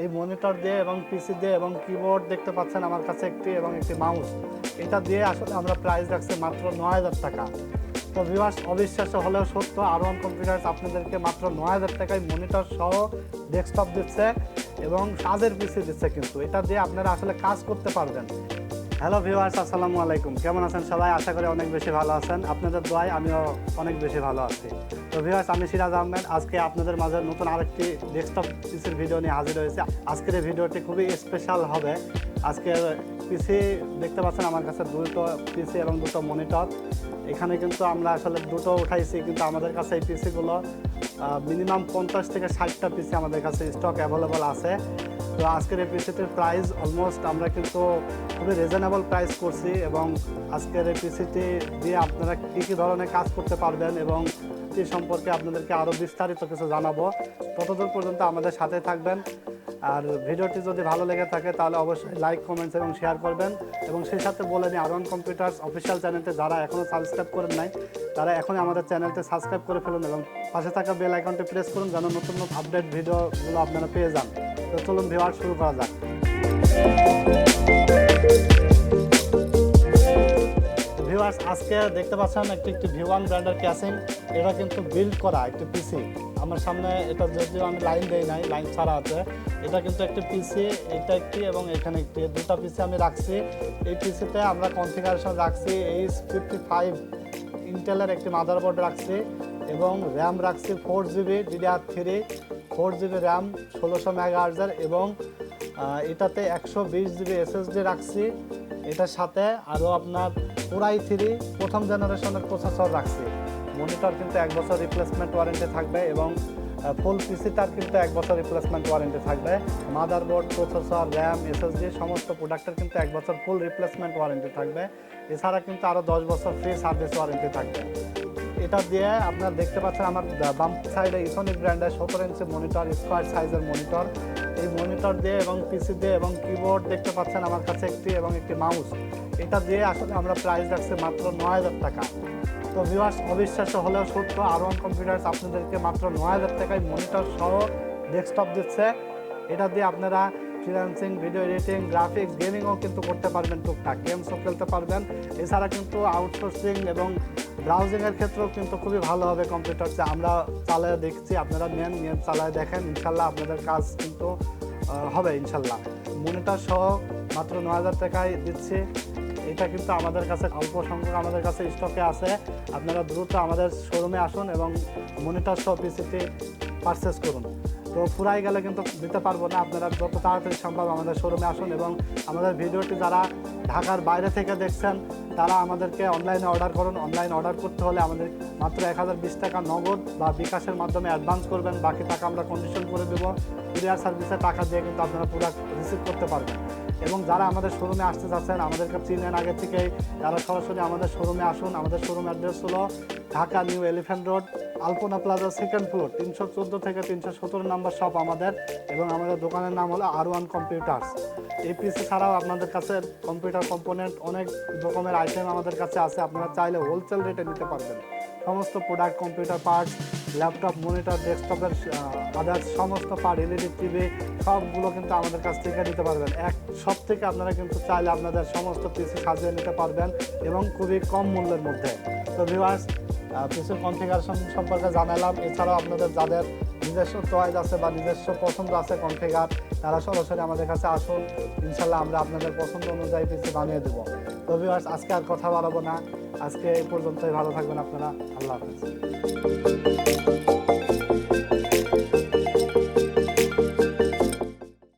এই মনিটর দিয়ে এবং পিসি দিয়ে এবং কিবোর্ড দেখতে পাচ্ছেন আমার কাছে একটি এবং একটি মাউস, এটা দিয়ে আসলে আমরা প্রাইস রাখছি মাত্র ৯,০০০ টাকা। তো ভিউয়ার্স, অবিশ্বাস্য হলেও সত্য, আর1 কম্পিউটার্স আপনাদেরকে মাত্র ৯,০০০ টাকায় মনিটর সহ ডেস্কটপ দিচ্ছে এবং কাজের পিসি দিচ্ছে, কিন্তু এটা দিয়ে আপনারা আসলে কাজ করতে পারবেন। হ্যালো ভিউয়ার্স, আসসালামু আলাইকুম। কেমন আছেন সবাই? আশা করি অনেক বেশি ভালো আছেন। আপনাদের দোয়ায় আমিও অনেক বেশি ভালো আছি। তো ভিউয়ার্স, আমি সিরাজ আহমেদ আজকে আপনাদের মাঝে নতুন আরেকটি ডেস্কটপ পিসির ভিডিও নিয়ে হাজির হয়েছে। আজকের এই ভিডিওটি খুবই স্পেশাল হবে। আজকে পিসি দেখতে পাচ্ছেন আমার কাছে দুটো পিসি এবং দুটো মনিটর। এখানে কিন্তু আমরা আসলে দুটো উঠাইছি, কিন্তু আমাদের কাছে এই পিসিগুলো মিনিমাম 50 থেকে 60টা পিসি আমাদের কাছে স্টক অ্যাভেলেবল আছে। তো আজকের এই পিসিটির প্রাইস অলমোস্ট আমরা কিন্তু খুবই রিজনেবল প্রাইস করছি, এবং আজকের এই পিসিটি দিয়ে আপনারা কী কী ধরনের কাজ করতে পারবেন এবং এই সম্পর্কে আপনাদেরকে আরও বিস্তারিত কিছু জানাবো। ততদূর পর্যন্ত আমাদের সাথে থাকবেন। আর ভিডিওটি যদি ভালো লেগে থাকে তাহলে অবশ্যই লাইক, কমেন্টস এবং শেয়ার করবেন। এবং সেই সাথে বলে নিই, আর1 কম্পিউটার্স অফিসিয়াল চ্যানেলটি যারা এখনও সাবস্ক্রাইব করেন নাই তারা এখনই আমাদের চ্যানেলটি সাবস্ক্রাইব করে ফেলুন এবং পাশে থাকা বেল আইকনটি প্রেস করুন যেন নতুন নতুন আপডেট ভিডিওগুলো আপনারা পেয়ে যান। তো চলুন ভিউয়ার, শুরু করা যাক। ভিউয়ার্স, আজকে দেখতে পাচ্ছেন একটি V1 ব্র্যান্ডের ক্যাসিং। এটা কিন্তু বিল্ড করা একটি পিসি আমার সামনে। এটা যদিও আমি লাইন দেই নাই, লাইন ছাড়া আছে। এটা কিন্তু একটি পিসি, এটা একটি এবং এখানে একটি, দুটা পিসি আমি রাখছি। এই পিসিতে আমরা কনফিগারেশন রাখছি H55 ইন্টেলের একটি মাদারবোর্ড রাখছি এবং র্যাম রাখছি 4GB DDR3, 4GB র্যাম 1600 মেগাহার্জের, এবং এটাতে 120GB SSD রাখছি। এটার সাথে আরও আপনার i3 প্রথম জেনারেশনের প্রসেসর রাখছি। মনিটর কিন্তু 1 বছর রিপ্লেসমেন্ট ওয়ারেন্টি থাকবে এবং ফুল পিসিটার কিন্তু 1 বছর রিপ্লেসমেন্ট ওয়ারেন্টি থাকবে। মাদারবোর্ড, প্রসেসর, র্যাম, SSD সমস্ত প্রোডাক্টের কিন্তু 1 বছর ফুল রিপ্লেসমেন্ট ওয়ারেন্টি থাকবে। এছাড়া কিন্তু আরও 10 বছর ফ্রি সার্ভিস ওয়ারেন্টি থাকবে। এটা দিয়ে আপনারা দেখতে পাচ্ছেন আমার বাম সাইডে Esonic ব্র্যান্ডের 17 ইঞ্চি মনিটর, স্কোয়ার সাইজের মনিটর। এই মনিটর দিয়ে এবং পিসি দিয়ে এবং কিবোর্ড দেখতে পাচ্ছেন আমার কাছে একটি এবং একটি মাউস, এটা দিয়ে আসলে আমরা প্রাইস রাখছি মাত্র ৯,০০০ টাকা। তো ভিউয়ার্স, অবিশ্বাস্য হলেও সত্য, আর1 কম্পিউটার্স আপনাদেরকে মাত্র ৯,০০০ টাকায় মনিটর সহ ডেস্কটপ দিচ্ছে। এটা দিয়ে আপনারা ফ্রিল্যান্সিং, ভিডিও এডিটিং, গ্রাফিক্স, গেমিংও কিন্তু করতে পারবেন, টুকটাক গেমসও খেলতে পারবেন। এছাড়া কিন্তু আউটসোর্সিং এবং ব্রাউজিংয়ের ক্ষেত্রেও কিন্তু খুবই ভালো হবে কম্পিউটারটা। আমরা চালায় দেখছি, আপনারা নিয়ে চালায় দেখেন, ইনশাল্লাহ আপনাদের কাজ কিন্তু হবে ইনশাল্লাহ। মনিটর সহ মাত্র ৯,০০০ টাকায় দিচ্ছি। এটা কিন্তু আমাদের কাছে অল্প সংখ্যক আমাদের কাছে স্টকে আছে। আপনারা দ্রুত আমাদের শোরুমে আসুন এবং মনিটর সহ পিসিটি পারচেস করুন। তো ফুরাই গেলে কিন্তু দিতে পারবো না, আপনারা যত তাড়াতাড়ি সম্ভব আমাদের শোরুমে আসুন। এবং আমাদের ভিডিওটি যারা ঢাকার বাইরে থেকে দেখছেন তারা আমাদেরকে অনলাইনে অর্ডার করুন। অনলাইনে অর্ডার করতে হলে আমাদের মাত্র 1020 টাকা নগদ বা বিকাশের মাধ্যমে অ্যাডভান্স করবেন, বাকি টাকা আমরা কন্ডিশন করে দেবো। কুরিয়ার সার্ভিসে টাকা দিয়ে কিন্তু আপনারা প্রোডাক্ট রিসিভ করতে পারবেন। এবং যারা আমাদের শোরুমে আসতে চাচ্ছেন, আমাদেরকে চিনেন আগে থেকেই, তারা সরাসরি আমাদের শোরুমে আসুন। আমাদের শোরুম অ্যাড্রেস হলো ঢাকা নিউ এলিফ্যান্ট রোড, আলপনা প্লাজা, 2nd ফ্লোর, 314 থেকে 317 নম্বর শপ আমাদের। এবং আমাদের দোকানের নাম হলো আর1 কম্পিউটার্স। এই পিসি ছাড়াও আপনাদের কাছে কম্পিউটার কম্পোনেন্ট অনেক রকমের আইটেম আমাদের কাছে আছে, আপনারা চাইলে হোলসেল রেটে নিতে পারবেন। সমস্ত product, computer parts, laptop, monitor, ডেস্কটপের আদার্স সমস্ত পার্ট, এলইডি টিভি সবগুলো কিন্তু আমাদের কাছ থেকে নিতে পারবেন। এক শপ থেকে আপনারা কিন্তু চাইলে আপনাদের সমস্ত পিসি সাজিয়ে নিতে পারবেন এবং খুবই কম মূল্যের মধ্যে। তো ভিউয়ার্স, পিসির কনফিগারেশন সম্পর্কে জানালাম। এছাড়াও আপনাদের যাদের নিজস্ব চয়েস আছে বা নিজস্ব পছন্দ আছে কনফিগার, তারা সরাসরি আমাদের কাছে আসুন, ইনশাল্লাহ আমরা আপনাদের পছন্দ অনুযায়ী পিসি বানিয়ে দেবো। তো ভিউয়ার্স, আজকে আর কথা বাড়াবো না, আজকে এই পর্যন্তই। ভালো থাকবেন আপনারা, আল্লাহ হাফেজ।